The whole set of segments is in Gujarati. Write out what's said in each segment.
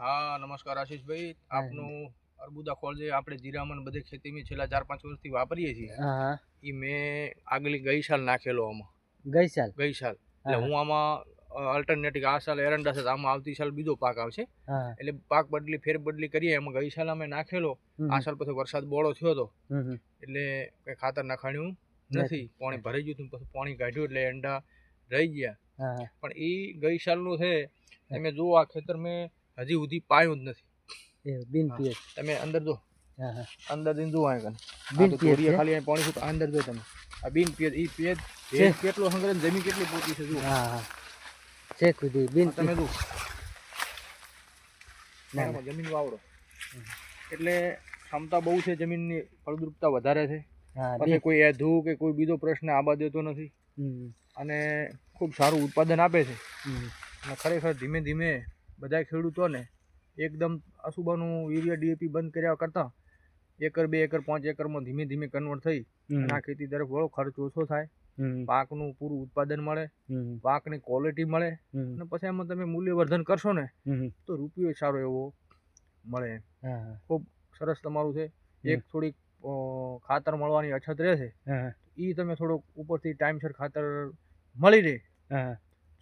હા નમસ્કાર આશીષભાઈ, આપનું અર્બુદા ખોળ જે આપણે જીરામણ બધે ખેતીમાં છેલ્લા 4-5 વર્ષથી વાપરીએ છીએ એ મેં આગલી ગઈ સાલ નાખેલો આમાં ગઈ સાલ એટલે હું આમાં અલ્ટરનેટિવ આ સાલ એરંડા છે આમાં આવતી સાલ બીજો પાક આવશે એટલે પાક ફેરબદલી કરીએ એમાં ગઈ સાલ અમે નાખેલો આ સાલ પછી વરસાદ બોળો થયો હતો એટલે કઈ ખાતર નાખાણ્યું નથી, પાણી ભરાઈ ગયું પછી પાણી કાઢ્યું એટલે એંડા રહી ગયા પણ એ ગઈ સાલનું છે તમે જુઓ આ ખેતર મેં હજી સુધી પાયું જ નથી તમે અંદર જો અંદર જઈને જુઓ ખાલી પાણી શું અંદર જો તમે આ બિન પેજ એ પેજ કેટલો સંગ્રહ જમીન કેટલી પોતી છે જુઓ તમે જુઓ જમીન વાવડો એટલે ક્ષમતા બહુ છે, જમીનની ફળદ્રુપતા વધારે છે, પછી કોઈ એધું કે કોઈ બીજો પ્રશ્ન આબા દેતો નથી અને ખૂબ સારું ઉત્પાદન આપે છે અને ખરેખર ધીમે ધીમે બધા ખેડૂતોને એકદમ અશુભાનું યુરિયા ડીએપી બંધ કર્યા કરતાં 1 2 એકર 5 એકરમાં ધીમે ધીમે કન્વર્ટ થઈ અને આ ખેતી તરફ વળો, ખર્ચ ઓછો થાય, પાકનું પૂરું ઉત્પાદન મળે, પાકની ક્વોલિટી મળે અને પછી એમાં તમે મૂલ્યવર્ધન કરશો ને તો રૂપિયો સારો એવો મળે. ખૂબ સરસ તમારું છે. એક થોડીક ખાતર મળવાની અછત રહે છે એ તમે થોડુંક ઉપરથી ટાઈમસર ખાતર મળી રહે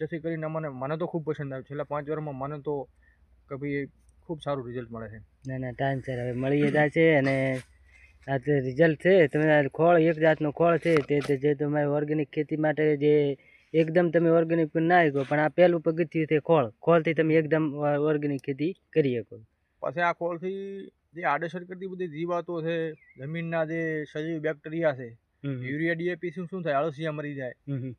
જેથી કરીને મને તો ખૂબ પસંદ આવ્યું. છેલ્લા 5 વર્ષમાં મને તો કે ભાઈ ખૂબ સારું રિઝલ્ટ મળે છે. ના ટાઈમસર હવે મળી જાય છે અને આ જે રિઝલ્ટ છે તમે ખોળ એક જાતનો ખોળ છે તે જે તમારી ઓર્ગેનિક ખેતી માટે જે એકદમ તમે ઓર્ગેનિક ના શકો પણ આ પહેલું પગથિયું છે ખોળથી તમે એકદમ ઓર્ગેનિક ખેતી કરી શકો. પછી આ ખોળથી જે આડઅસર કરતી બધી જીવાતો છે, જમીનના જે સજીવ બેક્ટેરિયા છે, યુરિયા ડીએપી શું થાય, અળસિયા મરી જાય,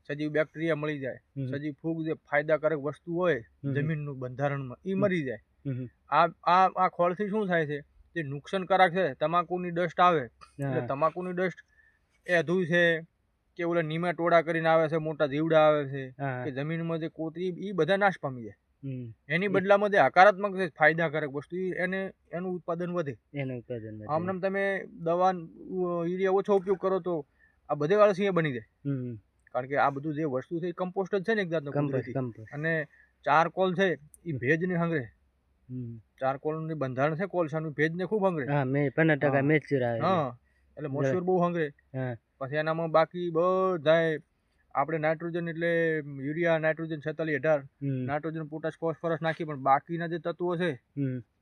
સજીવ બેક્ટેરિયા મળી જાય, સજીવ ફૂગ જે ફાયદાકારક વસ્તુ હોય જમીનનું બંધારણમાં એ મરી જાય. આ ખોળથી શું થાય છે, જે નુકસાનકારક છે તમાકુની ડસ્ટ આવે એટલે તમાકુની ડસ્ટ એ અધૂ છે કે ઓલા નીમેટોડા કરીને આવે છે, મોટા જીવડા આવે છે કે જમીનમાં જે કોતરી એ બધા નાશ પામી જાય. એની બદલામાં જે હકારાત્મક છે ફાયદાકારક વસ્તુ એનું ઉત્પાદન વધે. આમ તમે દવા યુરિયા ઓછો ઉપયોગ કરો તો આ બધે અળસિયા બની જાય કારણ કે આ બધું જે વસ્તુ છે એ કમ્પોસ્ટ જ છે ને એક જાતનો કુદરતી. અને ચારકોલ છે એ ભેજને હંગરે, ચારકોલનું બંધારણ છે કોલસાનું, ભેજને ખૂબ હંગરે. એટલે મોસ્યોર બહુ હંગરે. પછી એનામાં બાકી બધાય આપણે નાઇટ્રોજન એટલે urea, nitrogen 46-18, nitrogen, potash, phosphorus નાખી પણ બાકીના જે તત્વો છે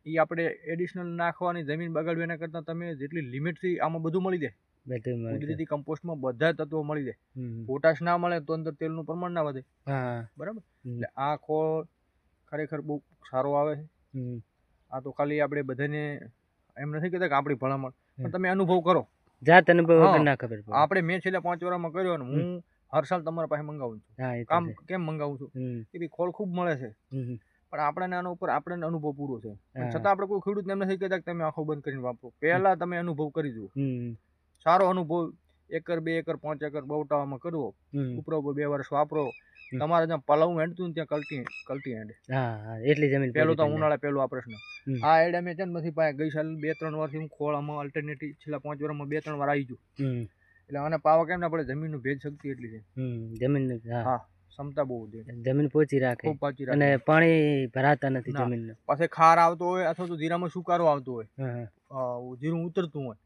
એ આપણે એડિશનલ નાખવાની જમીન બગાડવી એના કરતાં તમે જેટલી લિમિટથી આમાં બધું મળી જાય. કુદરતી કમ્પોસ્ટમાં બધા તત્વો મળી જાય. પોટાશ ના મળે તો અંદર તેલનું પ્રમાણ ના વધે. બરાબર. એટલે આ ખોળ ખરેખર બહુ સારો આવે છે. આ તો ખાલી આપણે બધાને એમ નથી કહેતા કે આપણી ભલામણ, પણ તમે અનુભવ કરો. આપણે મેં છેલ્લા 5 વર્ષમાં કર્યો ને હું હર સાલ તમારા પાસે મંગાવું છું. કામ કેમ મંગાવું છું કે ભાઈ ખોળ ખૂબ મળે છે પણ આપણને આના ઉપર આપણને અનુભવ પૂરો છે. છતાં આપણે કોઈ ખેડૂતને એમ નથી કહેતા કે તમે આંખો બંધ કરીને વાપરો. પહેલા તમે અનુભવ કરી જુઓ. સારો અનુભવ 1 એકર 2 એકર 5 એકર બવટાવામાં કરવો, ઉપરો 2 વર્ષ વાપરો, તમારે જ્યાં પલાવું હેંડતું ને ત્યાં કલટી હેંડે. એટલી જમીન પેલું તો ઉનાળે પેલું આ પ્રશ્ન આ એડા મેં છે ને નથી પાયા. ગઈ સાલ 2-3 વર્ષથી હું ખોળામાં અલ્ટરનેટિવ છેલ્લા 5 વર્ષમાં 2-3 વાર આવી ગયું એટલે આને પાવા કેમ ના પડે, જમીનનું ભેજ શક્તિ એટલી છે. જમીન ક્ષમતા બહુ છે, જમીન પોચી રાખે, ખૂબ પોચી રાખે અને પાણી ભરાતા નથી જમીન. પછી ખાર આવતો હોય અથવા તો જીરામાં સુકારો આવતો હોય, જીરું ઉતરતું હોય,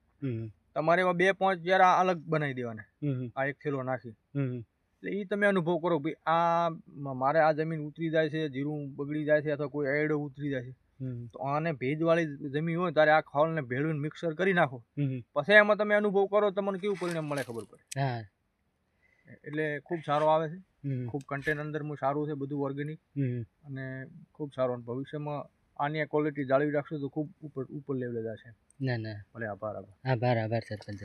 તમારે એમાં 2-5 જરા અલગ બનાવી દેવાના આ એક થેલો નાખી. એટલે એ તમે અનુભવ કરો ભાઈ આ મારે આ જમીન ઉતરી જાય છે, જીરું બગડી જાય છે અથવા કોઈ એડો ઉતરી જાય છે તો આને ભેજવાળી જમીન હોય ત્યારે આ ખોળને ભેળવીને મિક્સર કરી નાખો, પછી એમાં તમે અનુભવ કરો તમને કેવું પરિણામ મળે ખબર પડે. એટલે ખૂબ સારો આવે છે, ખૂબ કન્ટેન્ટ અંદરનું સારું છે, બધું ઓર્ગેનિક અને ખૂબ સારું. ભવિષ્યમાં આની ક્વોલિટી જાળવી રાખશો તો ખૂબ ઉપર લેવલે જશે. ના ભલે. આભાર. આભાર સરપંચ.